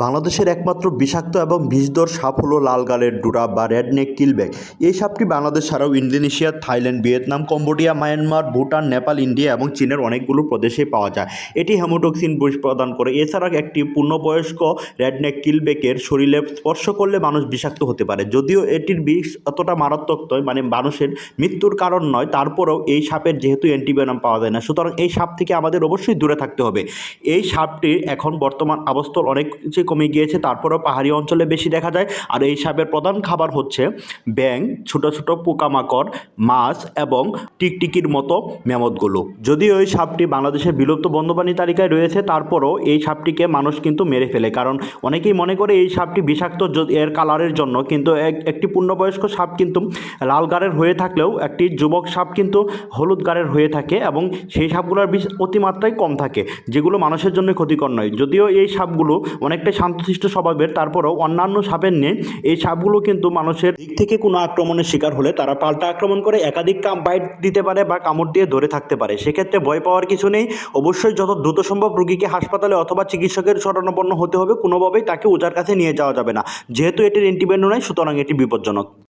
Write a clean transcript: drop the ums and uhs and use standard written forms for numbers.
বাংলাদেশের একমাত্র বিষাক্ত এবং বিষধর সাপ হলো লাল গালের ডুরা বা রেডনেক কিলব্যাক। এই সাপটি বাংলাদেশ ছাড়াও Indonesia, Thailand, Vietnam, Cambodia, Myanmar, Bhutan, Nepal, India এবং চীনের অনেকগুলো প্রদেশে পাওয়া যায়। এটি হেমোটক্সিন বিষ প্রদান করে। এছাড়া একটি পূর্ণবয়স্ক রেডনেক কিলব্যাকের শরীরে স্পর্শ করলে মানুষ বিষাক্ত হতে পারে। যদিও এটির বিষ অতটা মারাত্মক নয়, মানে মানুষের মৃত্যুর কারণ নয়, তারপরেও এই সাপের যেহেতু অ্যান্টিভেনম পাওয়া যায় না, সুতরাং এই সাপ থেকে আমাদের অবশ্যই দূরে থাকতে হবে। এই সাপটি এখন বর্তমান আবস্থল অনেক কমে গিয়েছে, তারপরেও পাহাড়ি অঞ্চলে বেশি দেখা যায়। আর এই সাপের প্রধান খাবার হচ্ছে ব্যাঙ, ছোট ছোট পোকামাকড়, মাছ এবং টিকটিকির মতো ম্যামথগুলো। যদিও এই সাপটি বাংলাদেশের বিলুপ্ত বন্যপ্রাণী তালিকায় রয়েছে, তারপরও এই সাপটিকে মানুষ কিন্তু মেরে ফেলে, কারণ অনেকেই মনে করে এই সাপটি বিষাক্ত এর কালারের জন্য। কিন্তু একটি পূর্ণবয়স্ক সাপ কিন্তু লাল গাড়ের হয়ে থাকলেও একটি যুবক সাপ কিন্তু হলুদ গাড়ের হয়ে থাকে, এবং সেই সাপগুলোর বিষ অতিমাত্রায় কম থাকে, যেগুলো মানুষের জন্য ক্ষতিকর নয়। যদিও এই সাপগুলো অনেকটাই শান্তশিষ্ট স্বভাবের, তারপরেও অন্যান্য সাপের নিয়ে এই সাপগুলো কিন্তু মানুষের দিক থেকে কোনো আক্রমণের শিকার হলে তারা পাল্টা আক্রমণ করে একাধিক বাইট দিতে পারে বা কামড় দিয়ে ধরে থাকতে পারে। সেক্ষেত্রে ভয় পাওয়ার কিছু নেই। অবশ্যই যত দ্রুত সম্ভব রোগীকে হাসপাতালে অথবা চিকিৎসকের শরণাপন্ন হতে হবে। কোনোভাবেই তাকে ওঝার কাছে নিয়ে যাওয়া যাবে না, যেহেতু এটির অ্যান্টিভেনম নাই, সুতরাং এটি বিপজ্জনক।